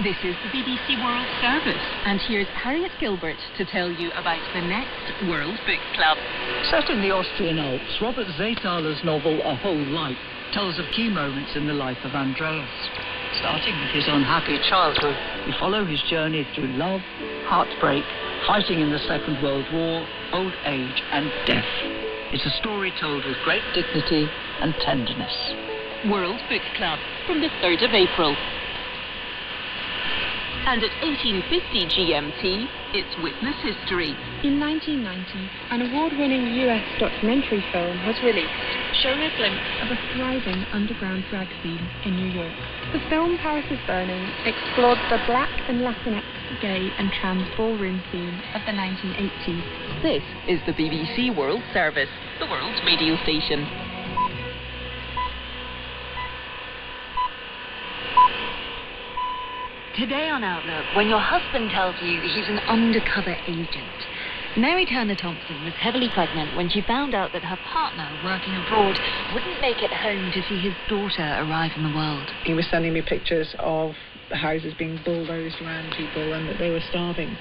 This is the BBC World Service, and here's Harriet Gilbert to tell you about the next World Book Club. Set in the Austrian Alps, Robert Zeythaler's novel A Whole Life tells of key moments in the life of Andreas. Starting with his unhappy childhood, we follow his journey through love, heartbreak, fighting in the Second World War, old age and death. It's a story told with great dignity and tenderness. World Book Club, from the 3rd of April. And at 1850 GMT, it's Witness History. In 1990, an award-winning US documentary film was released, showing a glimpse of a thriving underground drag scene in New York. The film Paris is Burning explored the black and Latinx, gay and trans ballroom scene of the 1980s. This is the BBC World Service, the world's radio station. Today on Outlook, when your husband tells you he's an undercover agent. Mary Turner Thompson was heavily pregnant when she found out that her partner, working abroad, wouldn't make it home to see his daughter arrive in the world. He was sending me pictures of the houses being bulldozed around people and that they were starving.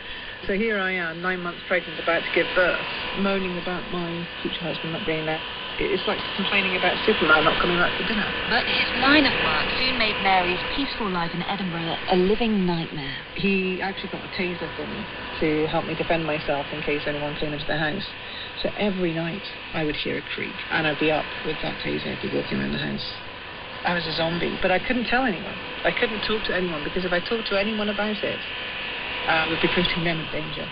So here I am, 9 months pregnant, about to give birth, moaning about my future husband not being there. It's like complaining about Superman not coming back for dinner. But his line of work soon made Mary's peaceful life in Edinburgh a living nightmare. He actually got a taser for me to help me defend myself in case anyone came into the house. So every night I would hear a creak and I'd be up with that taser. I'd be walking around the house. I was a zombie, but I couldn't tell anyone. I couldn't talk to anyone because if I talked to anyone about it, I would be putting them in danger.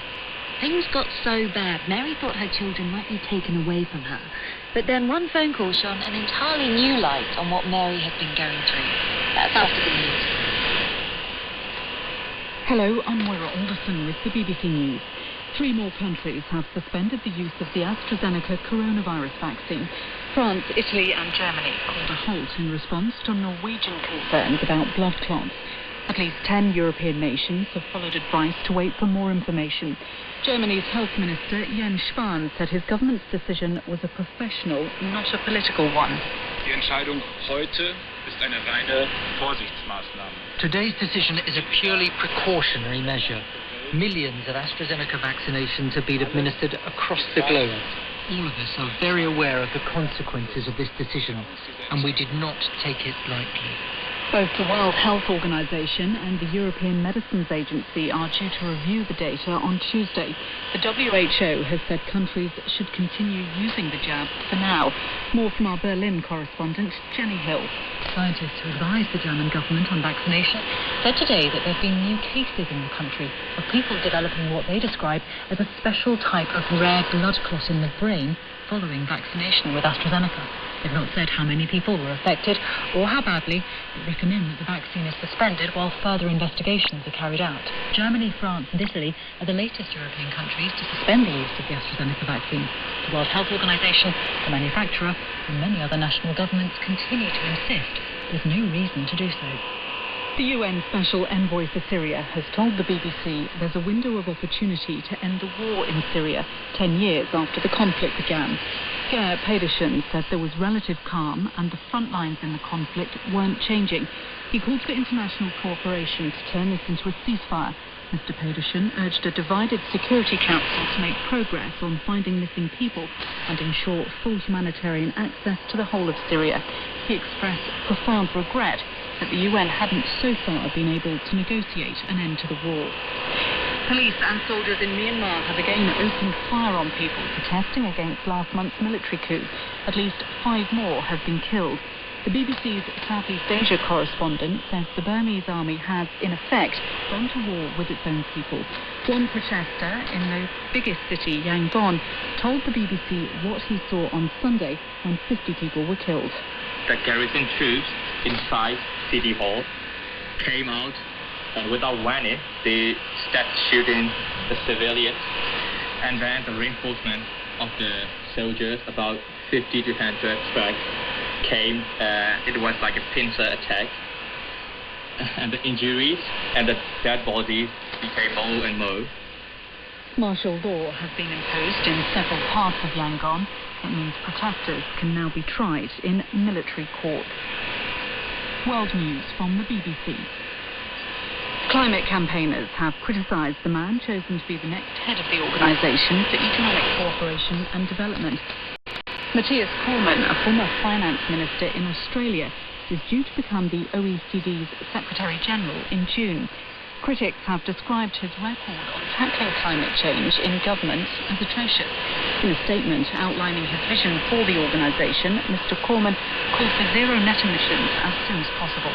Things got so bad, Mary thought her children might be taken away from her. But then one phone call shone an entirely new light on what Mary had been going through. That's after the news. Hello, I'm Moira Alderson with the BBC News. 3 more countries have suspended the use of the AstraZeneca coronavirus vaccine. France, Italy and Germany called a halt in response to Norwegian concerns about blood clots. At least 10 European nations have followed advice to wait for more information. Germany's Health Minister Jens Spahn said his government's decision was a professional, not a political one. Die Entscheidung heute ist eine reine Vorsichtsmaßnahme. Today's decision is a purely precautionary measure. Millions of AstraZeneca vaccinations have been administered across the globe. All of us are very aware of the consequences of this decision, and we did not take it lightly. Both the World Health Organization and the European Medicines Agency are due to review the data on Tuesday. The WHO has said countries should continue using the jab for now. More from our Berlin correspondent, Jenny Hill. Scientists who advise the German government on vaccination said today that there have been new cases in the country of people developing what they describe as a special type of rare blood clot in the brain following vaccination with AstraZeneca. They've not said how many people were affected or how badly, but recommend that the vaccine is suspended while further investigations are carried out. Germany, France and Italy are the latest European countries to suspend the use of the AstraZeneca vaccine. The World Health Organization, the manufacturer and many other national governments continue to insist there's no reason to do so. The UN Special Envoy for Syria has told the BBC there's a window of opportunity to end the war in Syria 10 years after the conflict began. Geir Pedersen says there was relative calm and the front lines in the conflict weren't changing. He called for international cooperation to turn this into a ceasefire. Mr. Pedersen urged a divided Security Council to make progress on finding missing people and ensure full humanitarian access to the whole of Syria. He expressed profound regret that the UN hadn't so far been able to negotiate an end to the war. Police and soldiers in Myanmar have again opened fire on people protesting against last month's military coup. At least 5 more have been killed. The BBC's Southeast Asia correspondent says the Burmese army has, in effect, gone to war with its own people. One protester in the biggest city, Yangon, told the BBC what he saw on Sunday when 50 people were killed. The garrison troops inside City Hall came out and without warning, they started shooting the civilians. And then the reinforcement of the soldiers, about 50 to 100 strikes, came. It was like a pincer attack. And the injuries and the dead bodies became more and more. Martial law has been imposed in several parts of Yangon. It means protesters can now be tried in military courts. World news from the BBC. Climate campaigners have criticised the man chosen to be the next head of the Organisation for Economic Cooperation and Development. Matthias Cormann, a former finance minister in Australia, is due to become the OECD's Secretary-General in June. Critics have described his record on tackling climate change in government as atrocious. In a statement outlining his vision for the organisation, Mr Cormann called for zero net emissions as soon as possible.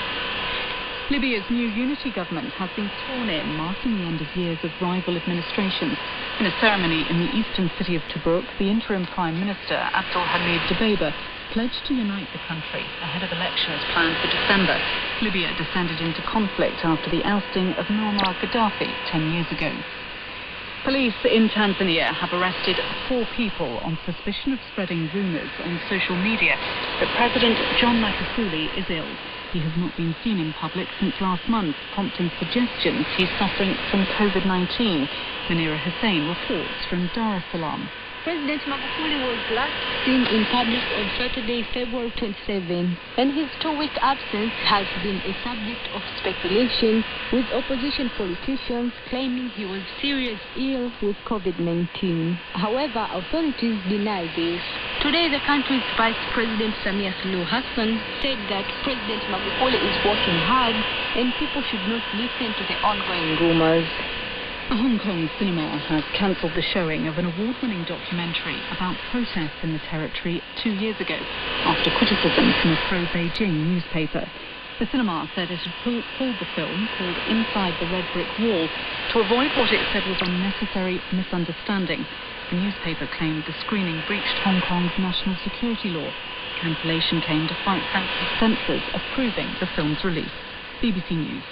Libya's new unity government has been sworn in, marking the end of years of rival administrations. In a ceremony in the eastern city of Tobruk, the interim Prime Minister, Abdul Hamid Dbeibeh, pledged to unite the country ahead of elections planned for December. Libya descended into conflict after the ousting of Muammar Gaddafi 10 years ago. Police in Tanzania have arrested 4 people on suspicion of spreading rumours on social media that President John Magufuli is ill. He has not been seen in public since last month, prompting suggestions he's suffering from COVID-19. Munira Hussain reports from Dar es Salaam. President Magufuli was last seen in public on Saturday, February 27, and his 2-week absence has been a subject of speculation, with opposition politicians claiming he was seriously ill with COVID-19. However, authorities deny this. Today, the country's Vice President Samia Suluhu Hassan said that President Magufuli is working hard and people should not listen to the ongoing rumors. A Hong Kong cinema has cancelled the showing of an award-winning documentary about protests in the territory 2 years ago, after criticism from a pro-Beijing newspaper. The cinema said it had pulled the film, called Inside the Red Brick Wall, to avoid what it said was unnecessary misunderstanding. The newspaper claimed the screening breached Hong Kong's national security law. Cancellation came despite censors approving the film's release. BBC News.